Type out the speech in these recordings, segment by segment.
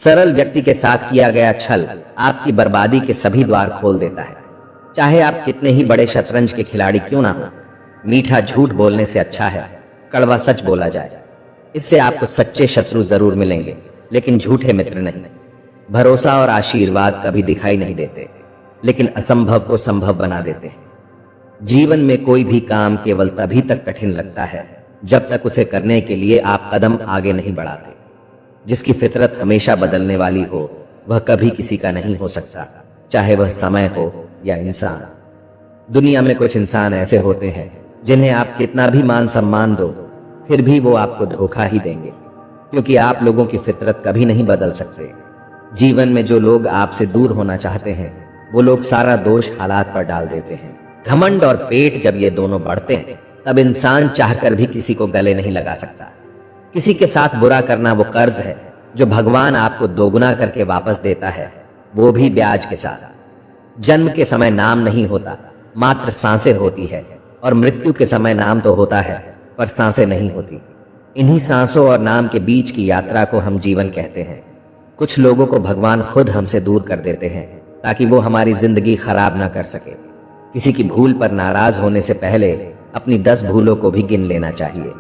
सरल व्यक्ति के साथ किया गया छल आपकी बर्बादी के सभी द्वार खोल देता है। चाहे आप कितने ही बड़े शतरंज के खिलाड़ी क्यों ना हो, मीठा झूठ बोलने से अच्छा है कड़वा सच बोला जाए। इससे आपको सच्चे शत्रु जरूर मिलेंगे, लेकिन झूठे मित्र नहीं। भरोसा और आशीर्वाद कभी दिखाई नहीं देते, लेकिन असंभव को संभव बना देते हैं। जीवन में कोई भी काम केवल तभी तक कठिन लगता है जब तक उसे करने के लिए आप कदम आगे नहीं बढ़ाते। जिसकी फितरत हमेशा बदलने वाली हो, वह कभी किसी का नहीं हो सकता, चाहे वह समय हो या इंसान। दुनिया में कुछ इंसान ऐसे होते हैं जिन्हें आप कितना भी मान सम्मान दो, फिर भी वो आपको धोखा ही देंगे, क्योंकि आप लोगों की फितरत कभी नहीं बदल सकते। जीवन में जो लोग आपसे दूर होना चाहते हैं, वो लोग सारा दोष हालात पर डाल देते हैं। घमंड और पेट जब ये दोनों बढ़ते हैं, तब इंसान चाहकर भी किसी को गले नहीं लगा सकता। किसी के साथ बुरा करना वो कर्ज है जो भगवान आपको दोगुना करके वापस देता है, वो भी ब्याज के साथ। जन्म के समय नाम नहीं होता, मात्र सांसें होती है, और मृत्यु के समय नाम तो होता है पर सांसें नहीं होती। इन्हीं सांसों और नाम के बीच की यात्रा को हम जीवन कहते हैं। कुछ लोगों को भगवान खुद हमसे दूर कर देते हैं ताकि वो हमारी जिंदगी खराब ना कर सके। किसी की भूल पर नाराज होने से पहले अपनी 10 भूलों को भी गिन लेना चाहिए।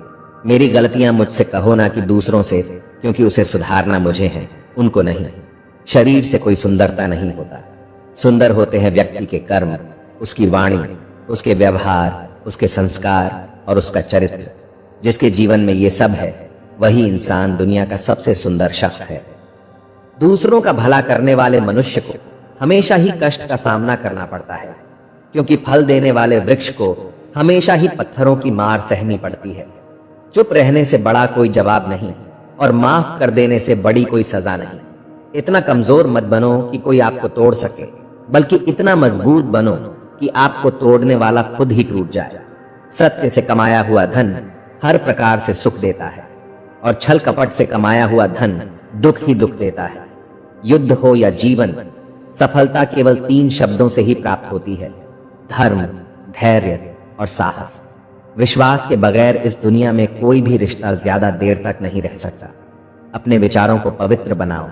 मेरी गलतियां मुझसे कहो ना कि दूसरों से, क्योंकि उसे सुधारना मुझे है, उनको नहीं। शरीर से कोई सुंदरता नहीं होता, सुंदर होते हैं व्यक्ति के कर्म, उसकी वाणी, उसके व्यवहार, उसके संस्कार और उसका चरित्र। जिसके जीवन में ये सब है, वही इंसान दुनिया का सबसे सुंदर शख्स है। दूसरों का भला करने वाले मनुष्य को हमेशा ही कष्ट का सामना करना पड़ता है, क्योंकि फल देने वाले वृक्ष को हमेशा ही पत्थरों की मार सहनी पड़ती है। चुप रहने से बड़ा कोई जवाब नहीं, और माफ कर देने से बड़ी कोई सजा नहीं। इतना कमजोर मत बनो कि कोई आपको तोड़ सके, बल्कि इतना मजबूत बनो कि आपको तोड़ने वाला खुद ही टूट जाए। सत्य से कमाया हुआ धन हर प्रकार से सुख देता है, और छल कपट से कमाया हुआ धन दुख ही दुख देता है। युद्ध हो या जीवन, सफलता केवल 3 शब्दों से ही प्राप्त होती है: धर्म, धैर्य और साहस। विश्वास के बगैर इस दुनिया में कोई भी रिश्ता ज्यादा देर तक नहीं रह सकता। अपने विचारों को पवित्र बनाओ,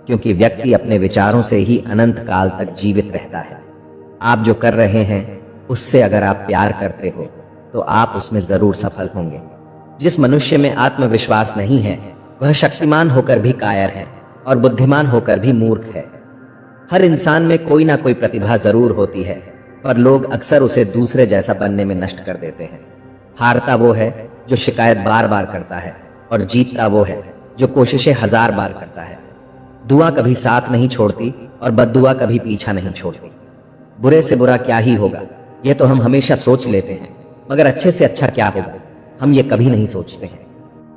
क्योंकि व्यक्ति अपने विचारों से ही अनंत काल तक जीवित रहता है। आप जो कर रहे हैं, उससे अगर आप प्यार करते हो तो आप उसमें जरूर सफल होंगे। जिस मनुष्य में आत्मविश्वास नहीं है, वह शक्तिमान होकर भी कायर है और बुद्धिमान होकर भी मूर्ख है। हर इंसान में कोई ना कोई प्रतिभा जरूर होती है, पर लोग अक्सर उसे दूसरे जैसा बनने में नष्ट कर देते हैं। हारता वो है जो शिकायत बार बार करता है, और जीतता वो है जो कोशिशें 1000 बार करता है। दुआ कभी साथ नहीं छोड़ती और बद्दुआ कभी पीछा नहीं छोड़ती। बुरे से बुरा क्या ही होगा, ये तो हम हमेशा सोच लेते हैं, मगर अच्छे से अच्छा क्या होगा, हम ये कभी नहीं सोचते हैं।